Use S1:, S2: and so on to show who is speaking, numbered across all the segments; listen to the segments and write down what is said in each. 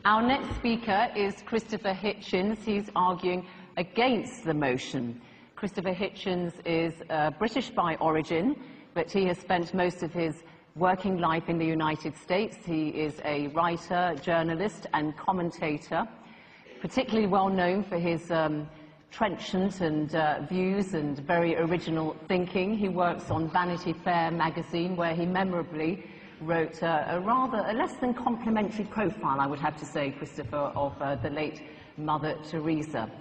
S1: Our next speaker is Christopher Hitchens. He's arguing against the motion. Christopher Hitchens is British by origin, but he has spent most of his working life in the United States. He is a writer, journalist, and commentator, particularly well known for his trenchant and views and very original thinking. He works on Vanity Fair magazine, where he memorably wrote a less than complimentary profile, I would have to say, Christopher, of the late Mother Teresa.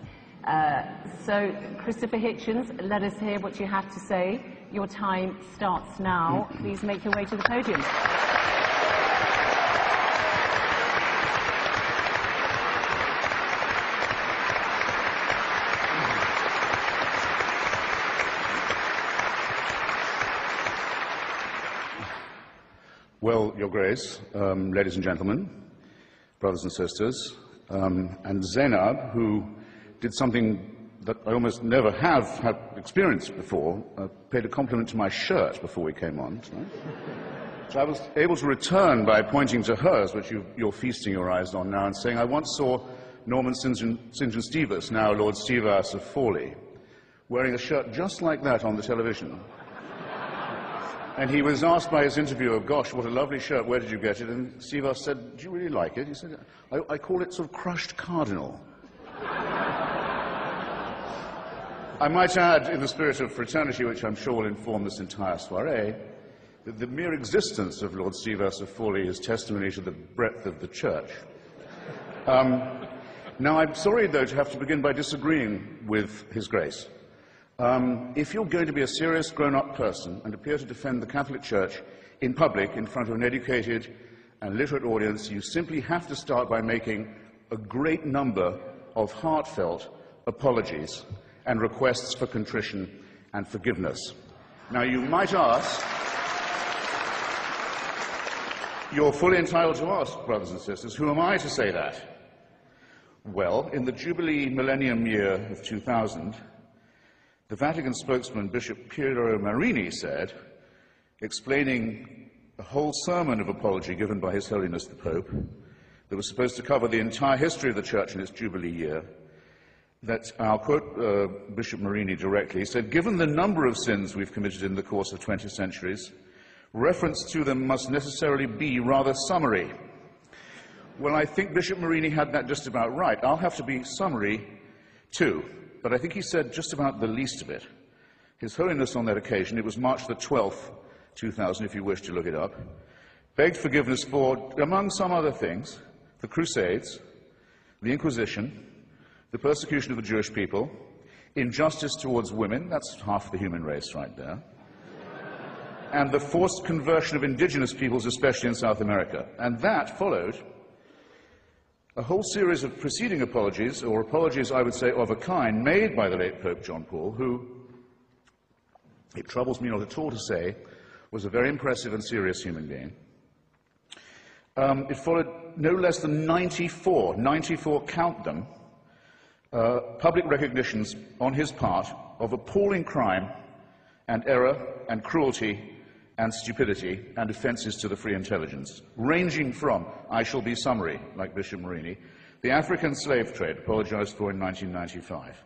S1: So, Christopher Hitchens, let us hear what you have to say. Your time starts now. Please make your way to the podium.
S2: Well, Your Grace, ladies and gentlemen, brothers and sisters, and Zainab, who did something that I almost never have had experienced before, paid a compliment to my shirt before we came on tonight. So I was able to return by pointing to hers, which you're feasting your eyes on now, and saying, I once saw Norman St. John Stevas, now Lord Stevas of Fawley, wearing a shirt just like that on the television. And he was asked by his interviewer, gosh, what a lovely shirt, where did you get it? And Stevas said, do you really like it? He said, I call it sort of crushed cardinal. I might add, in the spirit of fraternity, which I'm sure will inform this entire soiree, that the mere existence of Lord Stevas of Fawley is testimony to the breadth of the church. Now, I'm sorry, though, to have to begin by disagreeing with His Grace. If you're going to be a serious grown-up person and appear to defend the Catholic Church in public in front of an educated and literate audience, you simply have to start by making a great number of heartfelt apologies and requests for contrition and forgiveness. Now, you might ask, you're fully entitled to ask, brothers and sisters, who am I to say that? Well, in the Jubilee Millennium year of 2000, the Vatican spokesman, Bishop Piero Marini, said, explaining a whole sermon of apology given by His Holiness the Pope, that was supposed to cover the entire history of the Church in its Jubilee year, that, I'll quote Bishop Marini directly, he said, given the number of sins we've committed in the course of 20 centuries, reference to them must necessarily be rather summary. Well, I think Bishop Marini had that just about right. I'll have to be summary, too. But I think he said just about the least of it. His Holiness on that occasion, it was March the 12th, 2000, if you wish to look it up, begged forgiveness for, among some other things, the Crusades, the Inquisition, the persecution of the Jewish people, injustice towards women, that's half the human race right there, and the forced conversion of indigenous peoples, especially in South America. And that followed a whole series of preceding apologies, or apologies, I would say, of a kind, made by the late Pope John Paul, who, it troubles me not at all to say, was a very impressive and serious human being. It followed no less than 94, count them, public recognitions on his part of appalling crime and error and cruelty and stupidity and offences to the free intelligence, ranging from, I shall be summary, like Bishop Marini, the African slave trade, apologised for in 1995,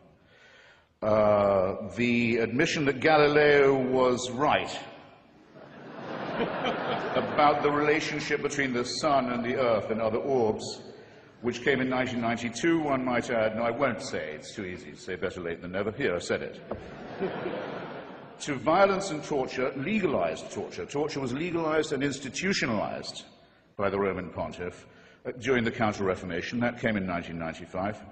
S2: the admission that Galileo was right about the relationship between the sun and the earth and other orbs, which came in 1992, one might add. No, I won't say, it's too easy to say better late than never. Here, I said it. To violence and torture, legalized torture. Torture was legalized and institutionalized by the Roman pontiff during the Counter-Reformation. That came in 1995.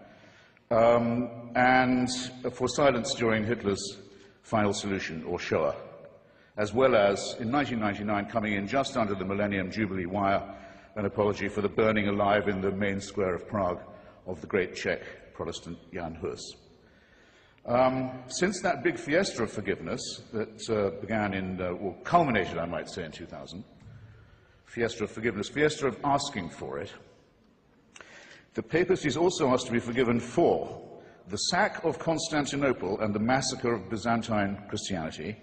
S2: And for silence during Hitler's final solution, or Shoah, as well as, in 1999, coming in just under the Millennium Jubilee wire, an apology for the burning alive in the main square of Prague of the great Czech Protestant Jan Hus. Since that big fiesta of forgiveness that began in, or culminated, I might say, in 2000, fiesta of forgiveness, fiesta of asking for it, the papacy has also asked to be forgiven for the sack of Constantinople and the massacre of Byzantine Christianity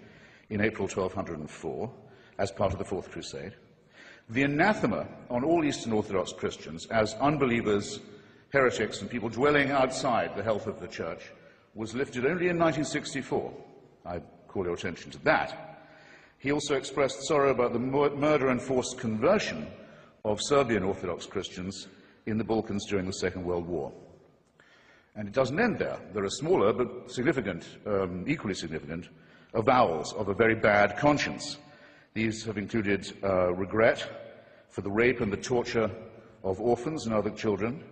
S2: in April 1204, as part of the Fourth Crusade, The anathema on all Eastern Orthodox Christians as unbelievers, heretics, and people dwelling outside the health of the Church was lifted only in 1964. I call your attention to that. He also expressed sorrow about the murder and forced conversion of Serbian Orthodox Christians in the Balkans during the Second World War. And it doesn't end there. There are smaller but significant, equally significant, avowals of a very bad conscience. These have included regret for the rape and the torture of orphans and other children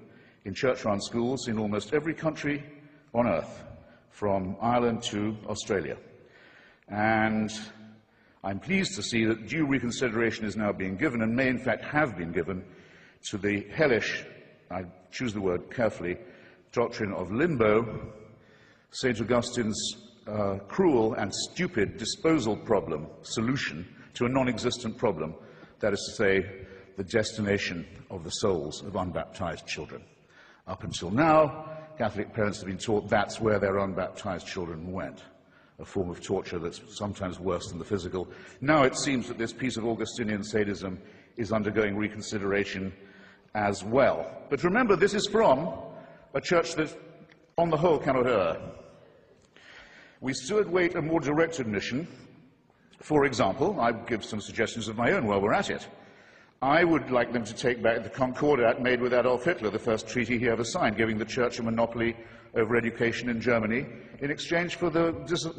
S2: in church-run schools in almost every country on earth, from Ireland to Australia. And I'm pleased to see that due reconsideration is now being given, and may in fact have been given, to the hellish, I choose the word carefully, doctrine of limbo, St. Augustine's cruel and stupid disposal problem, solution to a non-existent problem, that is to say, the destination of the souls of unbaptized children. Up until now, Catholic parents have been taught that's where their unbaptized children went, a form of torture that's sometimes worse than the physical. Now it seems that this piece of Augustinian sadism is undergoing reconsideration as well. But remember, this is from a church that, on the whole, cannot err. We still await a more direct admission. For example, I give some suggestions of my own while we're at it. I would like them to take back the Concordat made with Adolf Hitler, the first treaty he ever signed, giving the Church a monopoly over education in Germany in exchange for the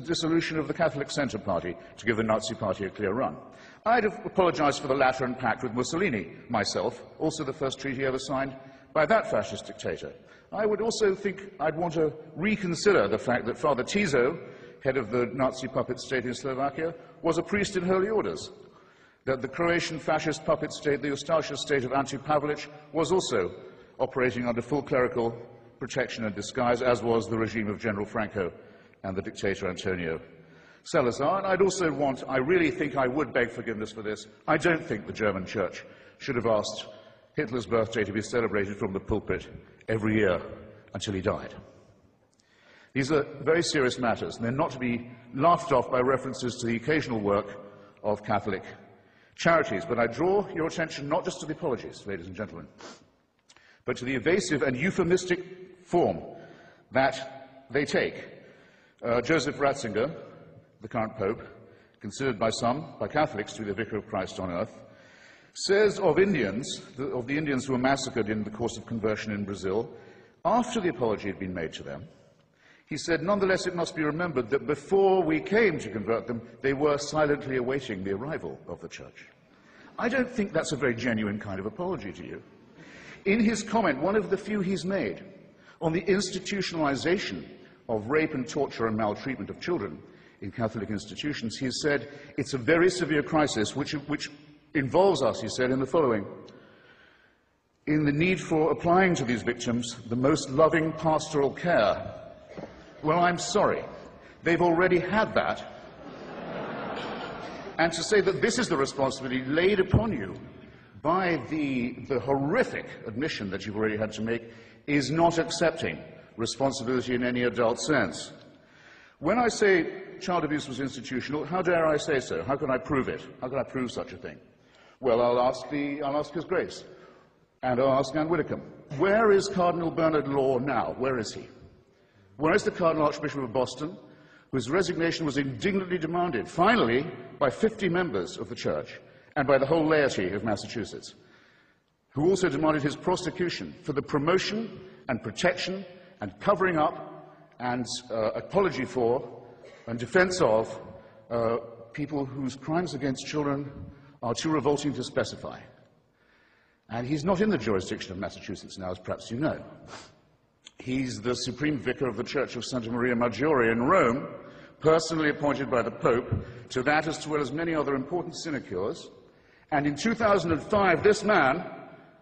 S2: dissolution of the Catholic Centre Party, to give the Nazi Party a clear run. I'd have apologized for the Lateran Pact with Mussolini, myself, also the first treaty ever signed by that fascist dictator. I would also think I'd want to reconsider the fact that Father Tiso, head of the Nazi puppet state in Slovakia, was a priest in holy orders, that the Croatian fascist puppet state, the Ustaša state of Ante Pavelic, was also operating under full clerical protection and disguise, as was the regime of General Franco and the dictator Antonio Salazar. And I really think I would beg forgiveness for this. I don't think the German church should have asked Hitler's birthday to be celebrated from the pulpit every year until he died. These are very serious matters, and they're not to be laughed off by references to the occasional work of Catholic charities. But I draw your attention not just to the apologies, ladies and gentlemen, but to the evasive and euphemistic form that they take. Joseph Ratzinger, the current Pope, considered by some, by Catholics, to be the Vicar of Christ on earth, says of the Indians who were massacred in the course of conversion in Brazil, after the apology had been made to them, he said, nonetheless, it must be remembered that before we came to convert them, they were silently awaiting the arrival of the Church. I don't think that's a very genuine kind of apology to you. In his comment, one of the few he's made, on the institutionalization of rape and torture and maltreatment of children in Catholic institutions, he has said, it's a very severe crisis which involves us, he said, in the following: in the need for applying to these victims the most loving pastoral care. Well, I'm sorry. They've already had that. And to say that this is the responsibility laid upon you by the horrific admission that you've already had to make is not accepting responsibility in any adult sense. When I say child abuse was institutional, how dare I say so? How can I prove it? How can I prove such a thing? Well, I'll ask His Grace, and I'll ask Anne Widdecombe. Where is Cardinal Bernard Law now? Where is he? Where is the Cardinal Archbishop of Boston, whose resignation was indignantly demanded, finally, by 50 members of the Church and by the whole laity of Massachusetts, who also demanded his prosecution for the promotion and protection and covering up and apology for and defense of people whose crimes against children are too revolting to specify. And he's not in the jurisdiction of Massachusetts now, as perhaps you know. He's the Supreme Vicar of the Church of Santa Maria Maggiore in Rome, personally appointed by the Pope to that as well as many other important sinecures. And in 2005, this man,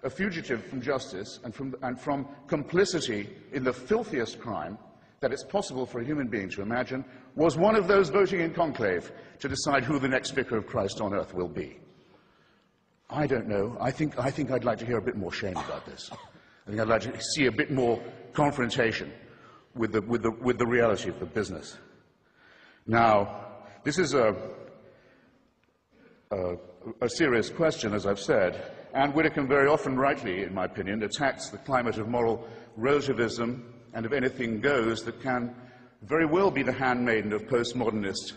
S2: a fugitive from justice and from complicity in the filthiest crime that it's possible for a human being to imagine, was one of those voting in conclave to decide who the next Vicar of Christ on earth will be. I don't know. I think I'd like to hear a bit more shame about this. I think I'd like to see a bit more confrontation with the reality of the business. Now, this is a a serious question, as I've said, and Whittaker very often, rightly, in my opinion, attacks the climate of moral relativism and of anything goes that can very well be the handmaiden of postmodernist,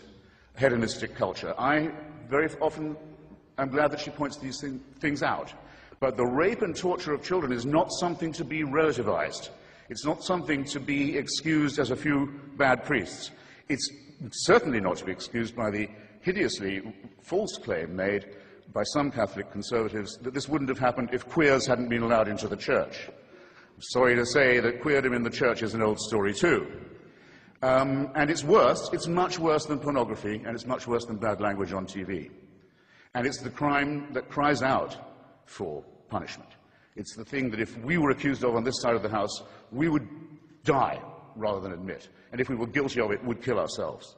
S2: hedonistic culture. I very often am glad that she points these things out. But the rape and torture of children is not something to be relativized. It's not something to be excused as a few bad priests. It's certainly not to be excused by the hideously false claim made by some Catholic conservatives that this wouldn't have happened if queers hadn't been allowed into the church. I'm sorry to say that queerdom in the church is an old story too. And it's worse, it's much worse than pornography, and it's much worse than bad language on TV. And it's the crime that cries out for punishment. It's the thing that if we were accused of on this side of the house, we would die rather than admit. And if we were guilty of it, would kill ourselves.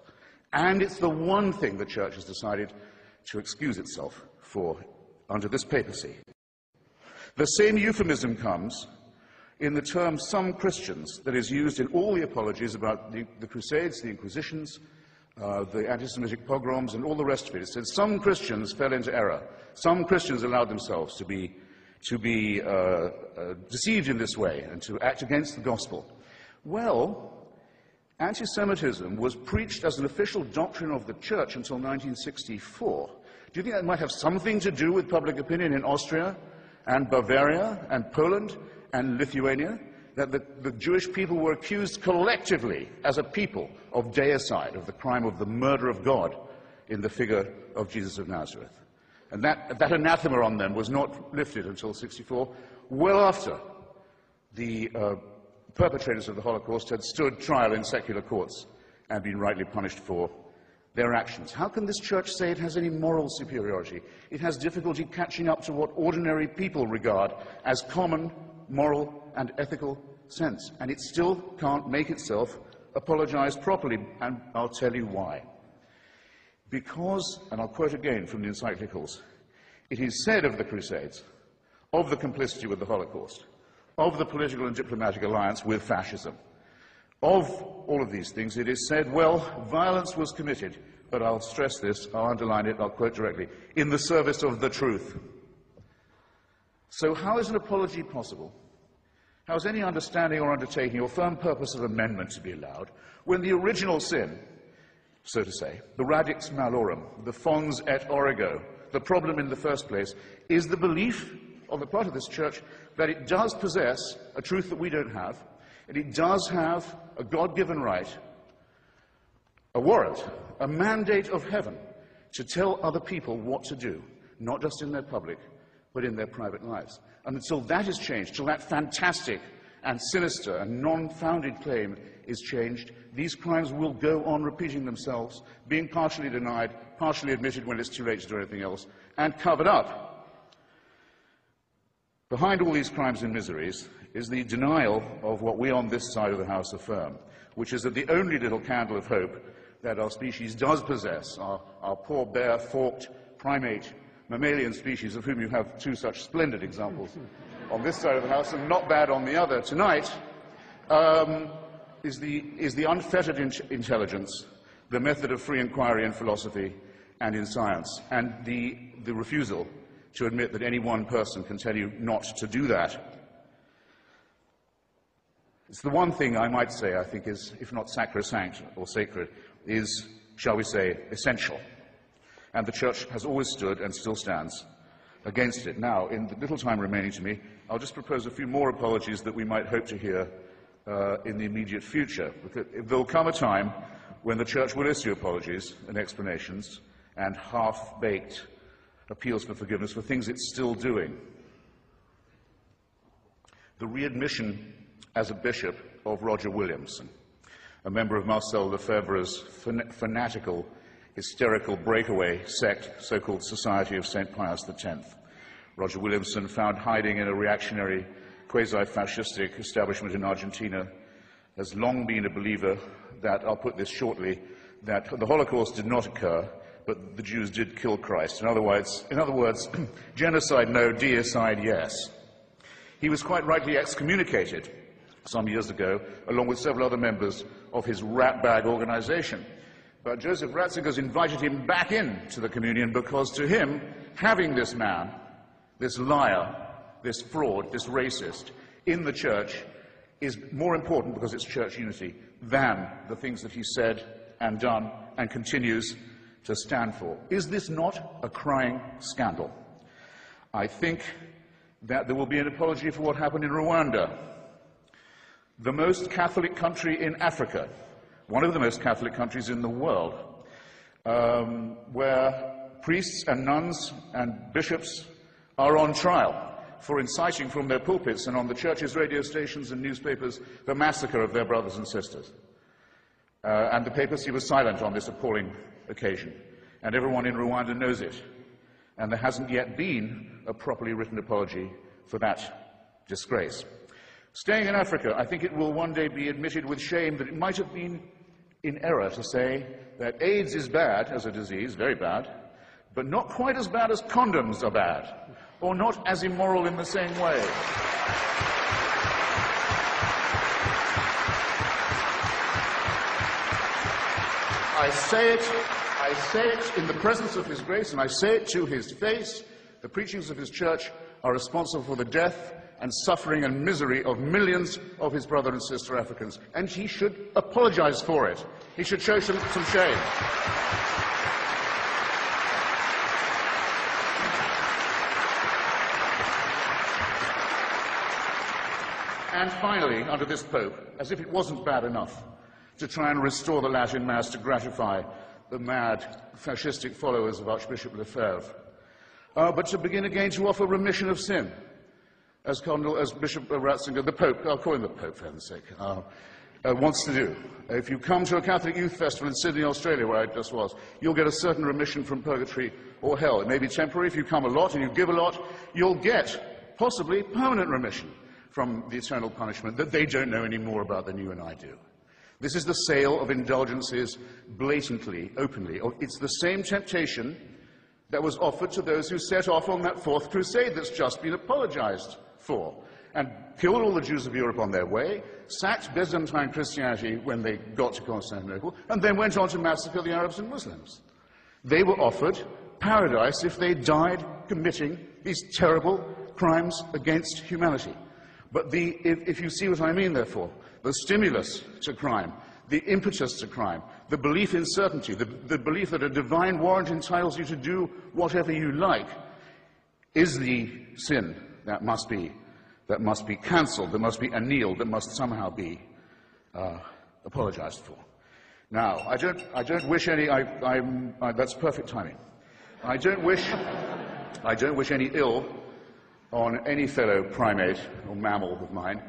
S2: And it's the one thing the Church has decided to excuse itself for under this papacy. The same euphemism comes in the term some Christians that is used in all the apologies about the Crusades, the Inquisitions, the anti-Semitic pogroms, and all the rest of it. It says some Christians fell into error. Some Christians allowed themselves to be deceived in this way and to act against the gospel. Well, anti-Semitism was preached as an official doctrine of the Church until 1964. Do you think that might have something to do with public opinion in Austria and Bavaria and Poland and Lithuania? That the Jewish people were accused collectively as a people of deicide, of the crime of the murder of God in the figure of Jesus of Nazareth. And that anathema on them was not lifted until 64, well after the perpetrators of the Holocaust had stood trial in secular courts and been rightly punished for their actions. How can this church say it has any moral superiority? It has difficulty catching up to what ordinary people regard as common moral and ethical sense, and it still can't make itself apologize properly, and I'll tell you why. Because, and I'll quote again from the encyclicals, it is said of the Crusades, of the complicity with the Holocaust, of the political and diplomatic alliance with fascism, of all of these things, it is said, well, violence was committed, but I'll stress this, I'll underline it, I'll quote directly, in the service of the truth. So how is an apology possible? How is any understanding or undertaking or firm purpose of amendment to be allowed when the original sin, so to say, the radix malorum, the fons et origo, the problem in the first place, is the belief on the part of this church that it does possess a truth that we don't have, and it does have a God-given right, a warrant, a mandate of heaven to tell other people what to do, not just in their public, but in their private lives. And until that is changed, till that fantastic and sinister and non-founded claim is changed, these crimes will go on repeating themselves, being partially denied, partially admitted when it's too late to do anything else, and covered up. Behind all these crimes and miseries is the denial of what we on this side of the House affirm, which is that the only little candle of hope that our species does possess, our poor, bare, forked, primate, mammalian species, of whom you have two such splendid examples on this side of the House and not bad on the other tonight, is the unfettered intelligence, the method of free inquiry in philosophy and in science, and the refusal to admit that any one person can tell you not to do that. It's the one thing I might say, I think, is, if not sacrosanct or sacred, is, shall we say, essential. And the Church has always stood and still stands against it. Now, in the little time remaining to me, I'll just propose a few more apologies that we might hope to hear in the immediate future. Because there will come a time when the Church will issue apologies and explanations and half-baked appeals for forgiveness for things it's still doing. The readmission as a bishop of Roger Williamson, a member of Marcel Lefebvre's fanatical, hysterical breakaway sect, so-called Society of St. Pius X. Roger Williamson, found hiding in a reactionary, quasi-fascistic establishment in Argentina, has long been a believer that, I'll put this shortly, that the Holocaust did not occur, but the Jews did kill Christ. In other words, genocide no, deicide yes. He was quite rightly excommunicated some years ago, along with several other members of his ratbag organization. But Joseph Ratzinger's invited him back into the communion because to him, having this man, this liar, this fraud, this racist, in the church is more important because it's church unity than the things that he said and done and continues to stand for. Is this not a crying scandal? I think that there will be an apology for what happened in Rwanda, the most Catholic country in Africa, one of the most Catholic countries in the world, where priests and nuns and bishops are on trial for inciting from their pulpits and on the church's radio stations and newspapers the massacre of their brothers and sisters. And the papacy was silent on this appalling occasion. And everyone in Rwanda knows it. And there hasn't yet been a properly written apology for that disgrace. Staying in Africa, I think it will one day be admitted with shame that it might have been in error to say that AIDS is bad as a disease, very bad, but not quite as bad as condoms are bad, or not as immoral in the same way. I say it in the presence of His grace, and I say it to His face. The preachings of His church are responsible for the death and suffering and misery of millions of His brother and sister Africans, and He should apologize for it. He should show some shame. And finally, under this Pope, as if it wasn't bad enough to try and restore the Latin Mass to gratify the mad fascistic followers of Archbishop Lefebvre, but to begin again to offer remission of sin, as Bishop Ratzinger, the Pope, I'll call him the Pope for heaven's sake, wants to do. If you come to a Catholic youth festival in Sydney, Australia, where I just was, you'll get a certain remission from purgatory or hell. It may be temporary. If you come a lot and you give a lot, you'll get possibly permanent remission from the eternal punishment that they don't know any more about than you and I do. This is the sale of indulgences blatantly, openly. It's the same temptation that was offered to those who set off on that fourth crusade that's just been apologized for, and killed all the Jews of Europe on their way, sacked Byzantine Christianity when they got to Constantinople, and then went on to massacre the Arabs and Muslims. They were offered paradise if they died committing these terrible crimes against humanity. But if you see what I mean, therefore, the stimulus to crime, the impetus to crime, the belief in certainty, the belief that a divine warrant entitles you to do whatever you like, is the sin that must be cancelled, that must be annealed, that must somehow be apologized for. Now, I don't wish any. That's perfect timing. I don't wish any ill on any fellow primate or mammal of mine,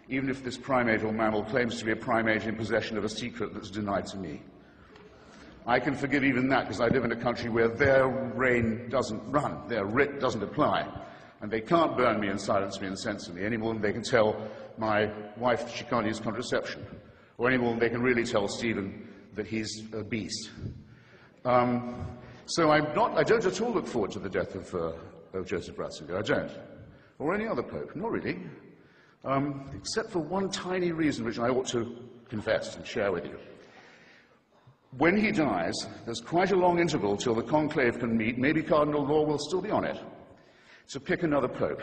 S2: even if this primate or mammal claims to be a primate in possession of a secret that's denied to me. I can forgive even that because I live in a country where their reign doesn't run, their writ doesn't apply, and they can't burn me and silence me and censor me any more than they can tell my wife that she can't use contraception, or any more than they can really tell Stephen that he's a beast. So I don't at all look forward to the death of Joseph Ratzinger. I don't. Or any other pope. Not really. Except for one tiny reason which I ought to confess and share with you. When he dies, there's quite a long interval till the conclave can meet. Maybe Cardinal Law will still be on it to pick another pope.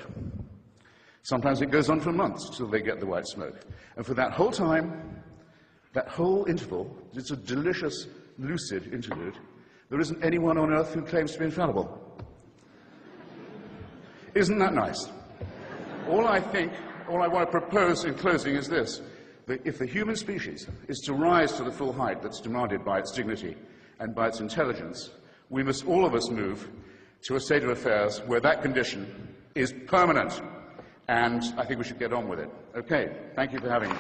S2: Sometimes it goes on for months till they get the white smoke. And for that whole time, that whole interval, it's a delicious, lucid interlude, there isn't anyone on earth who claims to be infallible. Isn't that nice? All I want to propose in closing is this, that if the human species is to rise to the full height that's demanded by its dignity and by its intelligence, we must all of us move to a state of affairs where that condition is permanent. And I think we should get on with it. Okay, thank you for having me.